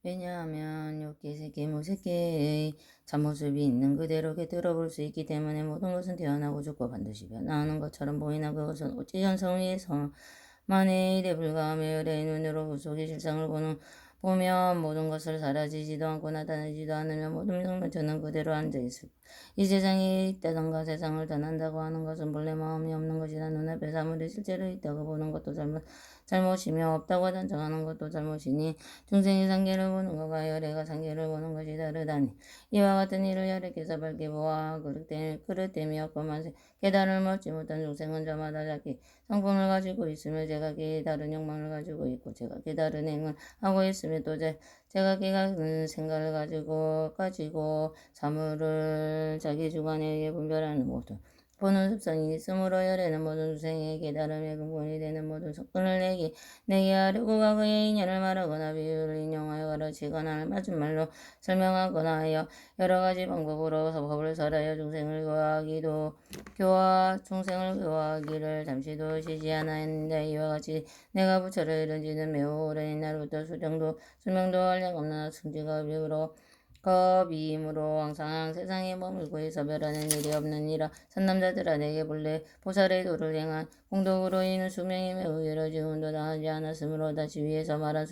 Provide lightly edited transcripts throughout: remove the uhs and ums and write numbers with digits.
왜냐하면 요끼새끼 무새끼의 참모습이 있는 그대로 곁들어볼 수 있기 때문에 모든 것은 태어나고 죽고 반드시 변화하는 것처럼 보이나 그것은 어찌 현상 위에서만의 일에 불과하며 열의 눈으로 그 속의 실상을 보면 모든 것을 사라지지도 않고 나타나지도 않으며 모든 명령처는 그대로 앉아있을 이 세상에 있다던가 세상을 떠난다고 하는 것은 본래 마음이 없는 것이라 눈앞에 사물이 실제로 있다고 보는 것도 잘못이며 없다고 단정하는 것도 잘못이니 중생이 상계를 보는 것과 열애가 상계를 보는 것이 다르다니 이와 같은 일을 열애께서 밝게 보아 그릇됨이었건만 깨달음을 얻지 못한 중생은 저마다 자기 성품을 가지고 있으며 제각기 다른 욕망을 가지고 있고 제각기 다른 행을 하고 있으며 또 제가 깨닫는 생각을 가지고 사물을 자기 주관에 의해 분별하는 모든 보는 습성이 있으므로 열애는 모든 중생의 깨달음의 근본이 되는 모든 속근을 내게 하려고 과거의 인연을 말하거나 비유를 인용하여 가르치거나 맞은 말로 설명하거나 하여 여러 가지 방법으로 법을 설하여 중생을 교화하기를 잠시도 쉬지 않았는데 이와 같이 내가 부처를 이룬 지는 매우 오랜 옛날부터 수명도 한량없는 승지가 겁이므로 항상 세상에 머물고 있어 별하는 일이 없느니라. 선남자들아 내게 본래 보살의 도를 행한 공덕으로 이는 수명이 매우 길어지운도 나하지 않았으므로 다시 위에서 말한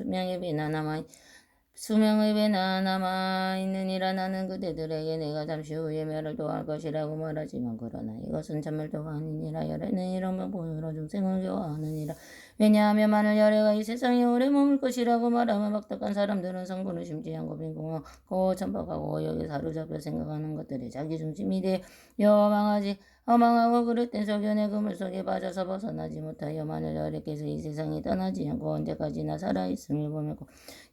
수명의 배나 남아있느니라. 나는 그대들에게 내가 잠시 후에 멸도할 것이라고 말하지만 그러나 이것은 참멸도가 아니니라. 열애는 이런 방법으로 중생을 교화하느니라. 왜냐하면 만일 열애가 이 세상에 오래 머물 것이라고 말하면 박덕한 사람들은 성분을 심지 않고 빈궁하고 천박하고 여기 사로잡혀 생각하는 것들이 자기 중심이 되어 허망하고 그릇된 소견의 그물 속에 빠져서 벗어나지 못하여 만일 열애께서 이 세상에 떠나지 않고 언제까지나 살아있음을 보며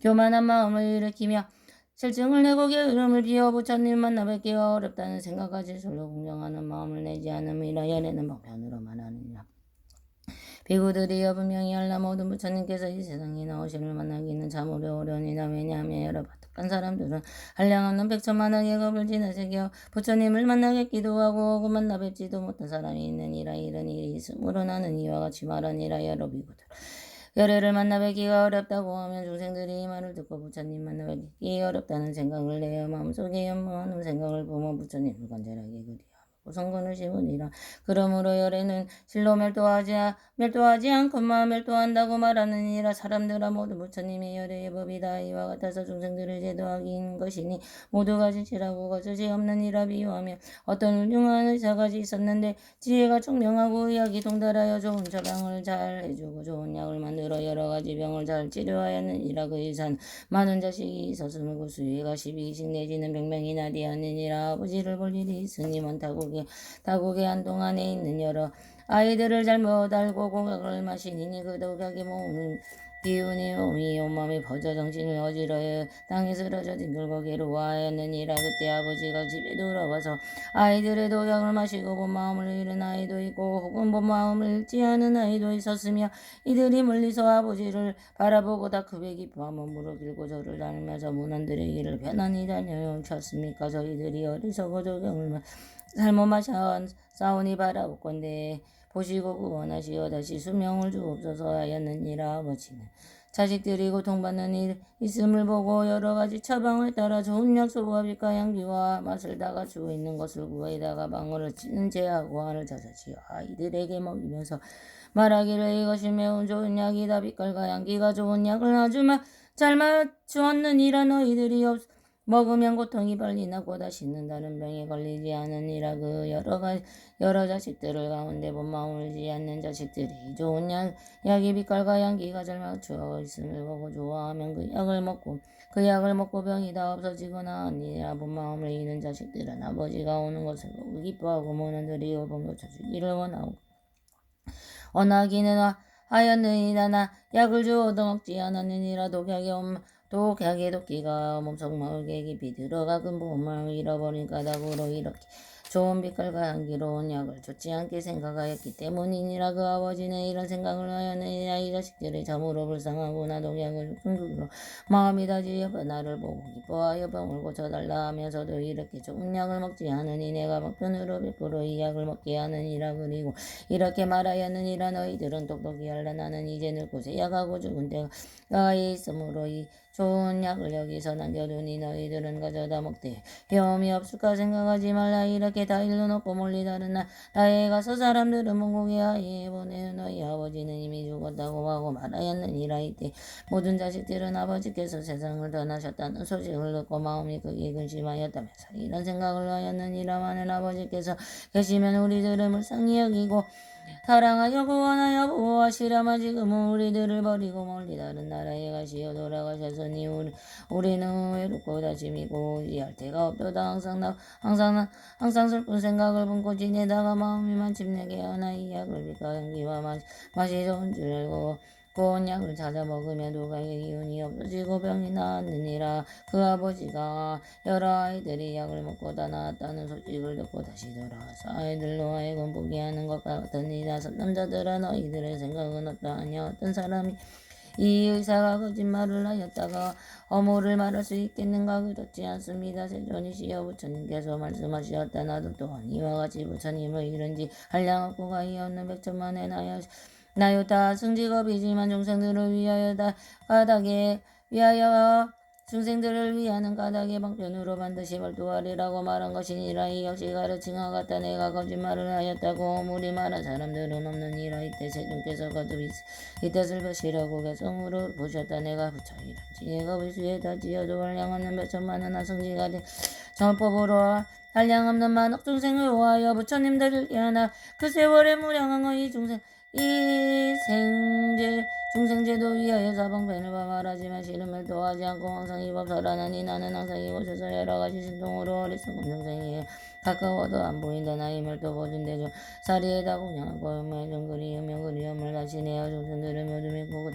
교만한 마음을 일으키며 실증을 내고 게으름을 비워 부처님 만나 뵙기가 어렵다는 생각까지 절로 공경하는 마음을 내지 않음이라. 열애는 방편으로 말하느니라. 비구들이여 분명히 알라. 모든 부처님께서 이 세상에 나오심을 만나기는 참으로 어려우니라. 왜냐하면 여러 바득한 사람들은 한량없는 백천만왕의 겁을 지나새겨 부처님을 만나게 기도하고 그 만나 뵙지도 못한 사람이 있느니라. 이런 일이 있으므로 나는 이와 같이 말하니라. 여러 비구들 열애를 만나 뵙기가 어렵다고 하면 중생들이 이 말을 듣고 부처님 만나 뵙기 어렵다는 생각을 내어 마음속에 연모하는 생각을 보면 부처님을 간절하게 그리하고 성근을 심으니라. 그러므로 열애는 실로 멸도하지 않건만 멸도한다고 말하느니라. 사람들아 모두 부처님의 열애의 법이다. 이와 같아서 중생들을 제도하기인 것이니 모두가 진실하고 거짓이 없느니라. 비유하며 어떤 훌륭한 의사가 있었는데 지혜가 총명하고 의학이 동달하여 좋은 처방을 잘 해주고 좋은 약을 만들어 여러 가지 병을 잘 치료하였느니라. 그 의사는 많은 자식이 있었으므로 그 수위가 12씩 내지는 100명이나 되었느니라. 아버지를 볼 일이 있으니 먼 타국의 한동안에 있는 여러 아이들을 잘못 알고 공약을 마시니 그 독약이 기운이 몸이 온몸이 퍼져 정신을 어지러워 땅에 쓰러져 뒹굴고 괴로워하였느니라. 그때 아버지가 집에 돌아와서 아이들의 독약을 마시고 본 마음을 잃은 아이도 있고 혹은 본 마음을 잃지 않은 아이도 있었으며 이들이 멀리서 아버지를 바라보고 다 크게 기뻐하며 무릎 꿇고 저를 다니면서 문안들의 길을 편안히 다녀오셨습니까? 저희들이 어리석어 독약을 잘못 마셨사오니 바라옵건대 보시고 구원하시어 다시 수명을 주옵소서 하였느니라. 아버지는 자식들이 고통받는 일 있음을 보고 여러 가지 처방을 따라 좋은 약소와 빛과 향기와 맛을 다 갖추고 있는 것을 구해다가 방울을 찌는 제하고 알을 찾아지어 아이들에게 먹이면서 말하기를 이것이 매우 좋은 약이다. 빛깔과 향기가 좋은 약을 아주 잘 맞추었느니라. 너희들이 먹으면 고통이 빨리 나고 다시는 다른 병에 걸리지 않으니라. 그 여러 자식들을 가운데 본 마음을 울지 않는 자식들이 좋은 약이 빛깔과 향기가 잘 맞추어 있음을 보고 좋아하면 그 약을 먹고 병이 다 없어지거나 아니라 본 마음을 잃은 자식들은 아버지가 오는 것을 보고 기뻐하고 모는들이 오봉도 쳐주기를 원하기는 하였느니라. 나 약을 주어도 먹지 않았느니라. 독약의 도끼가 몸속 마을에 깊이 들어가 근본을 잃어버린 까닭으로 이렇게 좋은 빛깔과 향기로운 약을 좋지 않게 생각하였기 때문이니라. 그 아버지는 이런 생각을 하였느니라. 이 자식들이 참으로 불쌍하고 나 독약을 궁극으로 마음이 다지어 나를 보고 기뻐하여 병을 고쳐달라 하면서도 이렇게 좋은 약을 먹지 않으니 내가 막편으로 100% 이 약을 먹게 하느니라. 그리고 이렇게 말하였느니라. 너희들은 똑똑히 알라. 나는 이제 늙고 쇠약하고 죽은 때가 있으므로 이 좋은 약을 여기서 남겨두니 너희들은 가져다 먹되 위험이 없을까 생각하지 말라. 이렇게 다 일러 놓고 멀리 다른 나라에 가서 사람들은 문고기 아이에 보내 너희 아버지는 이미 죽었다고 하고 말하였느니라. 이때 모든 자식들은 아버지께서 세상을 떠나셨다는 소식을 듣고 마음이 크게 근심하였다면서 이런 생각을 하였느니라. 많은 아버지께서 계시면 우리들은 불쌍히 여기고 사랑하여 구원하여 보호하시려마. 지금은 우리들을 버리고 멀리 다른 나라에 가시어 돌아가셨으니 우리는 외롭고 다짐이고 이할 데가 없도다. 항상 슬픈 생각을 품고 지내다가 마음이 마침내게 하나 이 약을 빛과 향기와 맛이 좋은 줄 알고 고운 약을 찾아 먹으면 누가의 기운이 없어지고 병이 나았느니라. 그 아버지가 여러 아이들이 약을 먹고 다 나았다는 소식을 듣고 다시 돌아와서 아이들로 하여금 포기하는 것 같으니 다섯 남자들아 너희들의 생각은 어떠하냐. 어떤 사람이 이 의사가 거짓말을 하였다가 어모를 말할 수 있겠는가. 그렇지 않습니다. 세존이시여 부처님께서 말씀하시었다. 나도 또한 이와 같이 부처님을 이른지 한량없고 가히 없는 백천만의 나요다 승직업이지만 중생들을 위하여다. 까닭에 위하여 중생들을 위하는 까닭의 방편으로 반드시 발도하리라고 말한 것이니라. 이 역시 가르침과 같다. 내가 거짓말을 하였다고 무리 말한 사람들은 없느니라. 이때 세존께서 거듭 이 뜻을 보시려고 개성으로 보셨다. 내가 부처이란지 얘가 불수에다 지어도 한량없는 몇천만은 하승지가 된 정법으로 한량없는 만억 중생을 위하여 부처님들을 위하나 그 세월에 무량한 이 중생제도 위하여 사방편을 말하지만 실험을 도하지 않고 항상 이법설하나니 나는 항상 이곳에서 여러가지 신통으로 어리석은 중생이에요. 가까워도 안 보인다. 나의 멸도 보준대 중 사리에다 공양하고 영매중 그리우며 그리움을 가시네요. 중생들은 모두 믿고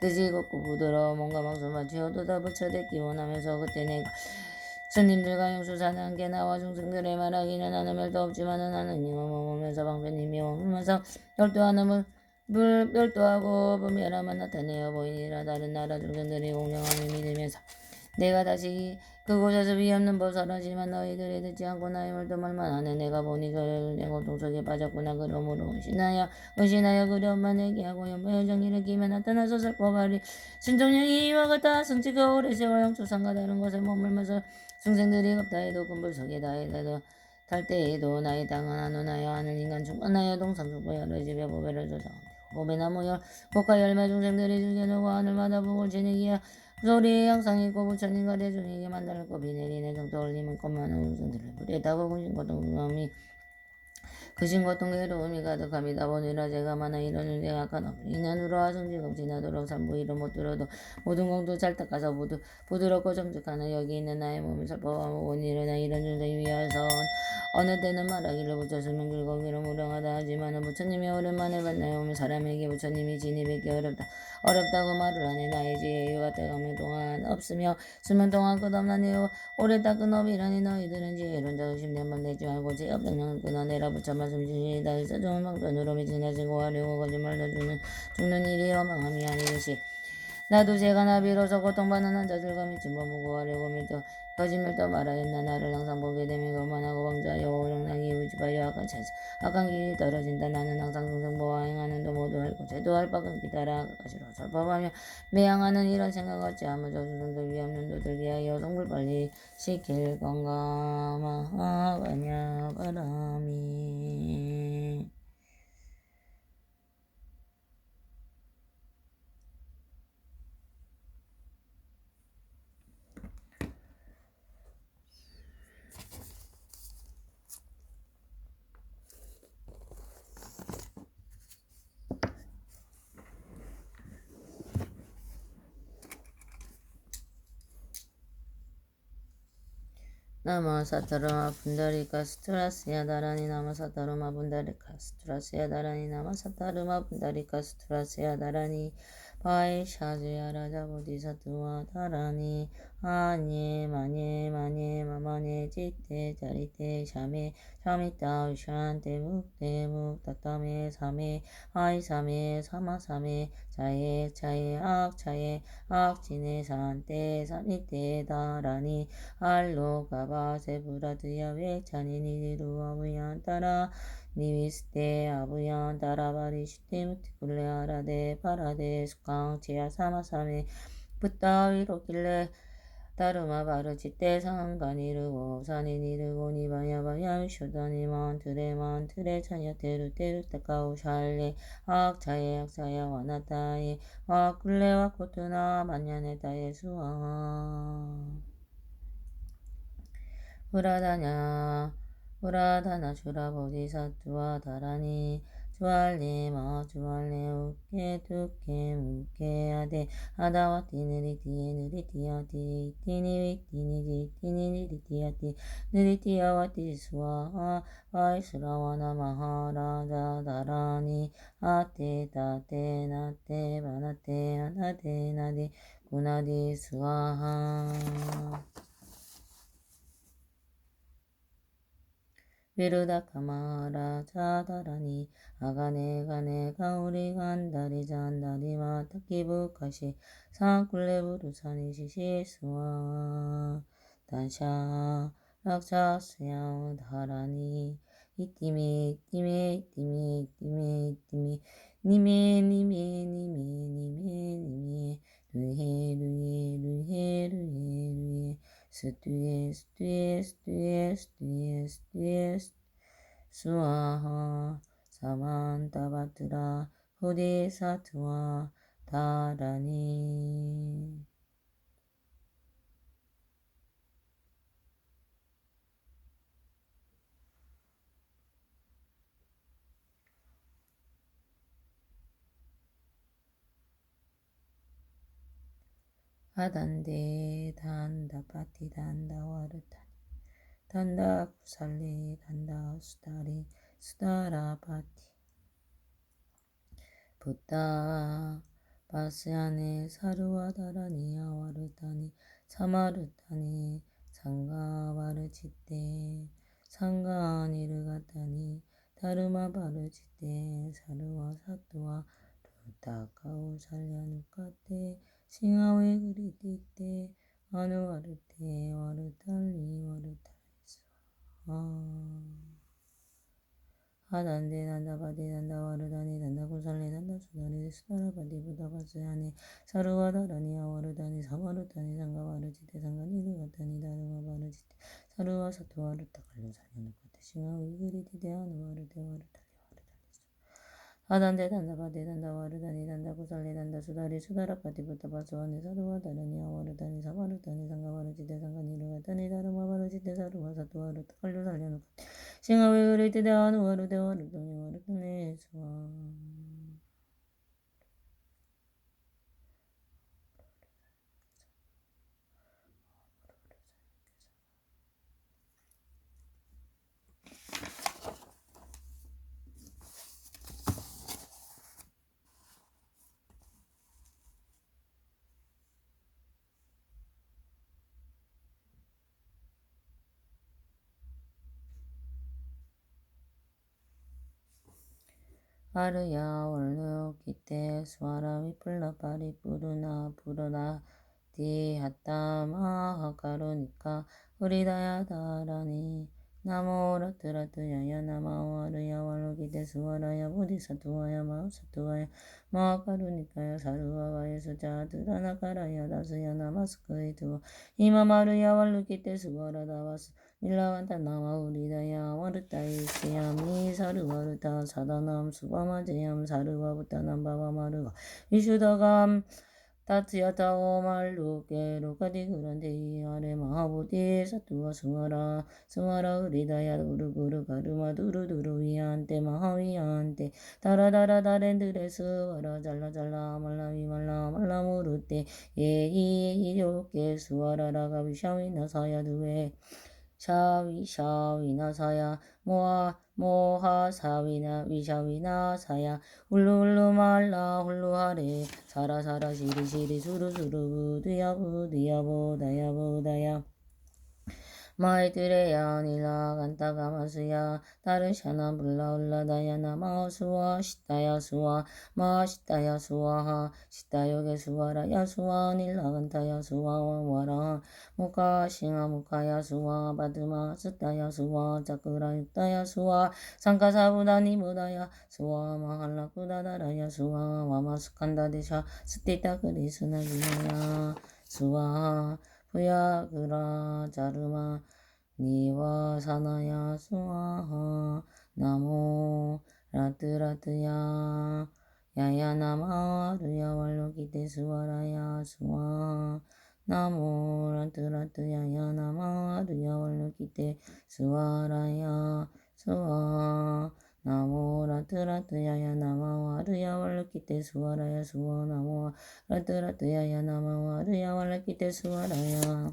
뜻이 곱고 부드러워 뭔가 막수만 지어도 다 붙여댔기 원하면서 그때 내가 스님들과 영수사는 함께 나와 중생들의 말하기는 나는 멸도 없지만은 나는 이거 먹으면서 방편이며 먹으면서 멸도하고 분별함만 나타내어 보이니라. 다른 나라 중생들이 공경함을 믿으면서 내가 다시 그곳에서 위없는 보살하지만 너희들이 듣지 않고 나의 말도 말만 하네. 내가 보니 내 고통 속에 빠졌구나. 그러므로 의신하여 그려만 얘기하고 연보의 정의를 기며 나타나서 살포하리. 신종령이 이와 같다. 승치가 오래 세월 영초상과 다른 곳에 머물면서 중생들이 없다 해도 금불 속에 다 해도 탈 때에도 나의 당은 안오나여 하는 인간 충만하여 동상속보 여러 집에 보배를 조성한다. 보배나무 복과 열매 중생들이 즐겨누고 하늘마다 복을 지내기야 소리에 항상 있고 부처님과 대중에게 만들고 비내리는 정도 올리면 것만한 중생들을 불에다고 그신 고통 괴로움이 가득합니다. 보니라 제가 많아 이런 윤대가 악한 인연으로 하승지금 지나도록 삼부 이를 못 들어도 모든 공도 잘 닦아서 부드럽고 정직하나 여기 있는 나의 몸을 살펴보고 원이르나 이런 윤대에 위하여서 어느 때는 말하기를 부처스면 길거기로 무량하다 하지만은 부처님이 오랜만에 만나요. 오면 사람에게 부처님이 진이 뵙기 어렵다고 말을 하네. 나의 지혜가 때가면 동안 없으며 수면 동안 끝없나니 오래 닦은 업이라니 너희들은 지혜론자 의심된번 내지 말고 제 업당량을 끊어내라. 부처 말씀주시다. 일사 좋은 방편으로 미진해지고 하려고 거짓말로 죽는 일이 허망함이 아니듯이 나도 제가 나비로서 고통받는 환자들과 미친범 보고하려고 거짓말도 말하였나. 나를 항상 보게 되면 거만하고 왕자여 오령나기 의지하여 악한 길이 떨어진다. 나는 항상 중생보와 행하는 도 모두 알고 제도할 바가 기다라 가시로 설법하며 매양하는 이런 생각 같지 아무 저주생들 위 없는 도들 위하여 성불 빨리 시킬 건가 마하가냐 바람이. 나마사타르마 분다리카 스트라스야 다라니 나마사타르마 분다리카 스트라스야 다라니 나마사타르마 분다리카 스트라스야 다라니 바이샤즈야 라자 보디사트와 다라니 아니 마니 마마네 지테 자리테 샤메 샤미타 샨테 묵테 묵타타메 사메 아이 사메 사마 사메 자에 악지네 산테 산이테 다라니 알로가바 세부라드야 웨차니 니리루 아부얀 따라 니위스테 아부얀 따라 바리시테 무티쿨레 아라데 파라데 수강 제야 사마사메 붓다위로 길래 다르마 바르치때 상간이르고 산이니르고 니바야바야 쇼다니만 트레 차야 테르 타카우 샬레 악차에 악차야 와나타에 와쿨레와 코트나 만냐네타에 수아 우라다냐 주라 보디사투와 다라니 주알레 우케 투케 무케 아다와 느리티야티 느리티야티 느리티야와티 수아 와이스라와나 마하라자 다라니 아테 타테 나테 바나테 아나테 나디 구나디 수아하 비루다 카마라 자다라니 아가네 가오리 간다리 잔다리 마타키부 카시 산쿨레부루 사니시시 수아 단샤 락차스야 다라니 이띠미 니메 루헤 스튜에 수아하 사만타바트라 후디사투아 다라니 아단데 단다파티 단다와르타니 단다 구살레 단다 수다리 수다라파티 붓다 바스야네 사루와다라니 아와르타니 사마르타니 상가바르치테 상가니르가타니 다르마바르치테 사루와 사투와 루타카우 살야누카테 싱하웨 그리티테 아누와르테 와르탈리스 아단데 단다바데 단다와르다니 단다고살레 단다수다니 수다라바데 부다바스야네 사루와다라니 아와르다니 사마르다니 상가바르지테 상가니르가타니 다르마바르지테 사루와 사투와르타 갈려살려누카테 싱하웨 그리티테 아누와르테 와르탈리 아단데 단다바데 단다와르다니 단다고살레 단다수다리 수다라바데 부다바스야네 사루와다라니 아와르다니 사마르다니 상가바르지테 상가니르가타니 다르마바르지테 사루와 사투와르타 갈려살려누카테 싱하웨 그리티테 아누와르테 와르탈리 수아 아르야 월루 기테 수아라 위플라 파리 부르나 디하타 마하카루니까 우리다야 다라니 나모라트라트야야 나마와르야 월루 기테 수아라야 보디사투와야 마우사투와야 마하카루니까야 사루와와야 수자드라나카라야 다스야 나마스크이투와 이마마르야 월루 기테 수아라다와스 일라완타 나마우리다야 와르타이시야미 사르와르타 사다남 수바마제얌 사르와부타남 바바마르가 이슈다감 타츠야타오 말루케 루카디 그란데이 아레 마하부디 사투와 승하라 으리다야 우르구르 가르마 두루두루 위안테 마하위안테 다라다라 다렌드레스 와라 잘라잘라 말라 무르테 예이 이료케 수와라라가 위샤위나 사야두에 샤위나 사야 모하 사위나 위샤위나 사야 훌루훌루 말라 훌루하레 사라 시리시리 수루수루 부드야 부다야 마이드레야 닐라 간타가 마수야 다르샤나 불라울라다야나 마수와 시타야 수와 마시타야 수와하 시타요게 수와라야 수와 닐라 간타야 수와 와라 무카 싱하 무카야 수와 바드마 스타야 수와 자크라 육타야 수와 상카사부다니 무다야 수와 마할라 쿠다다라야 수와 와마스칸다 데샤 스테타 그리스나 기나야 수와 후야그라 자르마 니와 사나야 수아하 나모 라트라트야 야야나마 르야 왈로기테 수와라야 수아 나모 라트라트야 야나마 르야 왈로기테 수와라야 수아 나모 라트라트야 야나마 르야 왈로기테 수와라야 수아 나모 라트라트야 야나마 르야 왈로기테 수와라야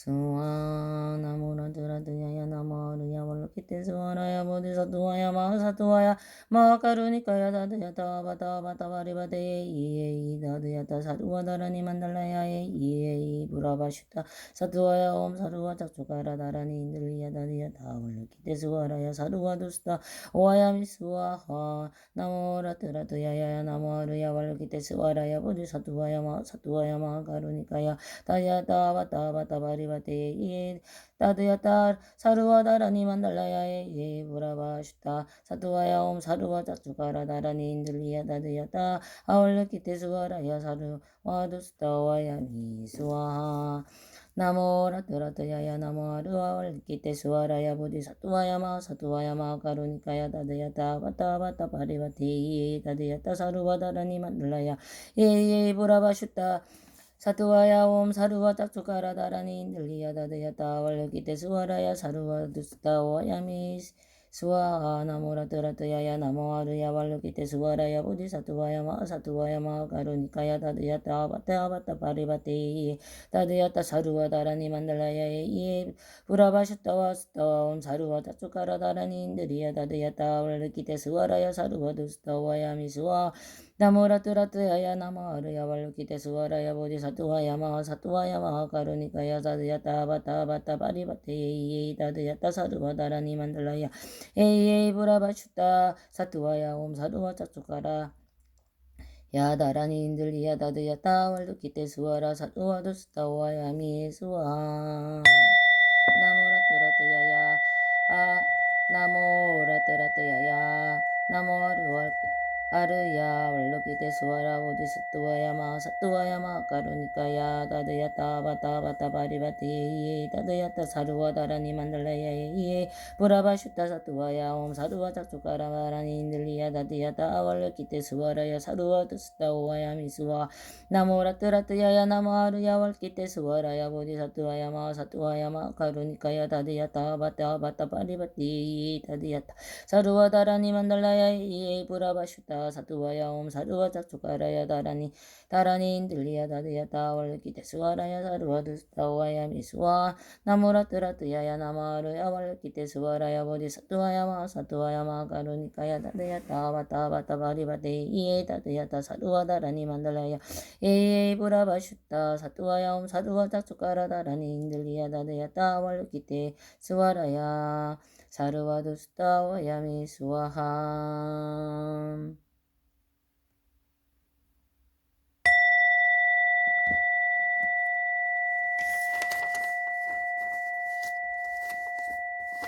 수아 나무라드라드야야 나마르야 월로키테 수아라야 보디사투와야 마사투와야 마카루니카야 다드야타 바타바타 바리바데 이에이 다드야타 사루와다라니 만달라야에 이에이 부라바슈타 사투와야 옴 사루와 작초가라 다라니 인들리야 다드야타 월로키테 수아라야 사루와 두스타 오와야 미수아하 나무라드라드야야 나마르야 월로키테 수아라야 보디사투와야 마사투와야 마카루니카야 다야타 바타바타 바리바데 예 따드야따 사루와 다라니 만달라야에 예 부라바슈타 사투와야 옴 사루와 짝주가라 다라니 인들리야 다드야따 아월르키테 수와라야 사루와 두스타와야 미수와 나모라트라트야야 나모아르와 월르키테 수와라야 보디사투와야 마사투와야 마카루니카야 다드야따 바타바타 바리바테 예 다드야따 사루와 다라니 만달라야 예 부라바슈타 사투와야 옴 사루와 짝주가라 다라니 인들리야 다드야따 월르기테 수와라야 사루와 두스타와야 미 수와 나모라트라트야야 나모아르야 월르기테 수와라야 보디사투와야 마사투와야 마가루니카야 다드야따 바타바타 바리바테 다드야따 사루와 다라니 만달라야 예 부라바슈타와 스타와 옴 사루와 짝주가라 다라니 인들리야 다드야따 월르기테 수와라야 사루와 두스타와야 미수와 나모라트라트야야 나마르야 월루키테 수와라야 보디사투와야 마사투와야 마카루니카야 사드야따 바타바타 바리바테 에이에이 다드야따 사루와 다라니 만달라야 에이에이 부라바슈타 사투와야 옴 사루와 짝주가라 야 다라니 인들리야 다드야따 월루키테 수와라 사투와 두스타와야 미수와 나모라트라트야야 나모라트라트야야 나모아르왈 아르야 월로키테 수와라 보디스투와야 마사투와야 마카루니카야 다드야따 바타바타 바리바티 다드야따 사루와 다라니 만달라야 예 부라바슈타 사투와야 옴 사루와 짝주가라 마라니 인들리야 다드야따 월로키테 수와라야 사루와 두스타와야 미수와 나모라트라트야야 나모아르야 월키테 수와라야 보디사투와야 마사투와야 마카루니카야 다드야따 바타바타 바리바티 다드야따 사루와 다라니 만달라야 예 부라바슈타 사투와야 옴 사루와 짝주가라야 다라니 인들리야 다드야따 월르키테 수와라야 사루와 두스타와야 미수와 나무라트라트야야 나마르야 월르키테 수와라야 보디사투와야 마사투와야 마가루니카야 다드야따 바타바타 바리바테 예 다드야따 사루와 다라니 만달라야 예 부라바슈타 사투와야 옴 사루와 짝주가라 다라니 인들리야 다드야따 월르키테 수와라야 사루와 두스타와야 미수와함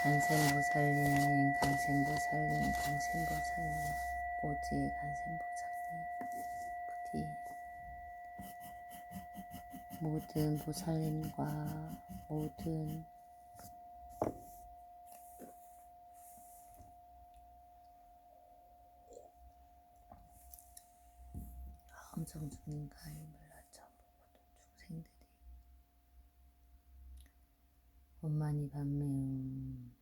간센보살님 간센보살님 간센보살님 오지 간센보살님 부디 모든 보살님과 모든 함성 중인 가임을 낮춰 모든 중생들이 원만히 반매음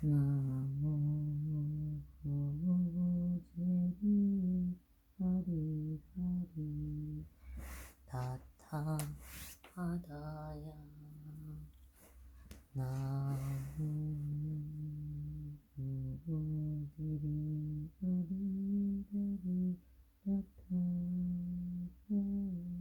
나무 제비 아리가리 따뜻한 바다야 나무 제비 아리가리 따뜻한 바다야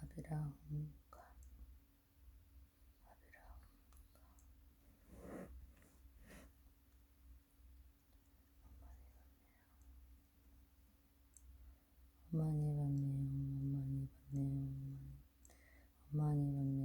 아브라함과 많이 봤네요. 많이 봤네요.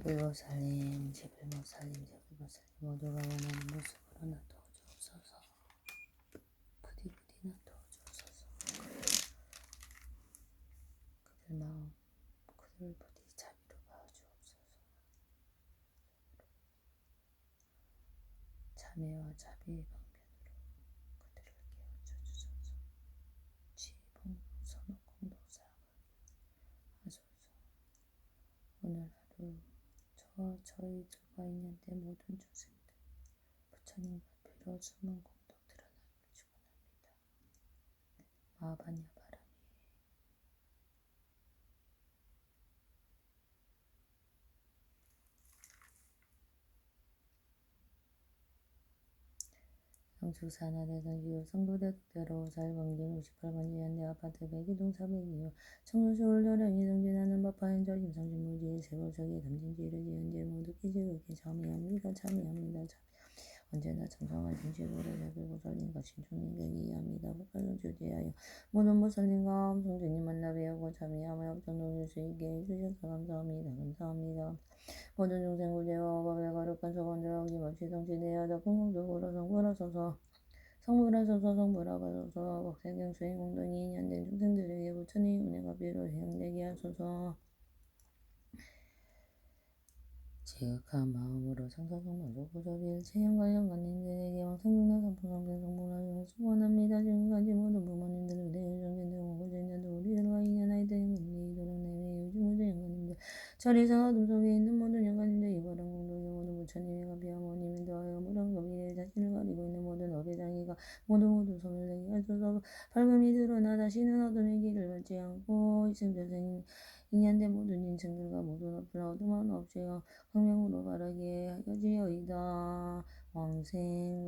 제불보살님, 제불보살님, 제불보살님, 모두가 원하는 모습으로 나타주옵소서. 부디 나타주옵소서. 그들 마음, 그들 부디 자비로 봐주옵소서. 자매와 자비의 방편으로 그들을 깨워주소서. 지혜봉, 선옥, 공동사 하소서. 오늘 하루 저와 저희 들과 인연된 모든 중생들 부처님과 비로 숨은 공덕 드러나기를 축원합니다. 마하반야 바람이 영축산하 대선지요 성도대 국대로 살광진 58번지 현대 아파트 102동 402호 청소서울 여령이 성진하는 법화행적 임성진무지의 세월석의 담진지르지 현재 모두 끼지그게 참여합니다. 참여합니다. 언제나 정성한 진실으로 제불보살님과 신중님께 이해합니다. 법화를 주제하여 모든 보살님과 성주님 만나 배우고 참여하며 업정동일 수 있게 해주셔서 감사합니다. 감사합니다. 모든 중생 구제와 법에 거룩한 소원들 어김없이 성취되어다 궁극적으로 성불하소서. 성불하소서. 성불하소서. 법세경 수행 공동이 인연된 중생들에게 부처님 은혜가 비로 해양되게 하소서. 지극한 마음으로 상사성만족 부조리를 체형과 영관님들에게 왕성중나 상품성된 성불하소서 소원합니다. 지금까지 모든 부모님들을 대유정진들 원고전자도 우리들과 인연하이다 영관님들 이도록 내외 요즘 모든 영관님들 절에서 어둠 속에 있는 모든 영관님들 이거랑 공동의 모든 부처님의 가비 어머님을 더하여 무런 거비에 자신을 가리고 있는 모든 어배장이가 모두 소멸되게 하소서. 밝음이 드러나 다시는 어둠의 길을 밟지 않고 이승별생 인연된 모든 인생들과 모든 어플 어둠은 없애어 광명으로 바라게 하여지어이다. 왕생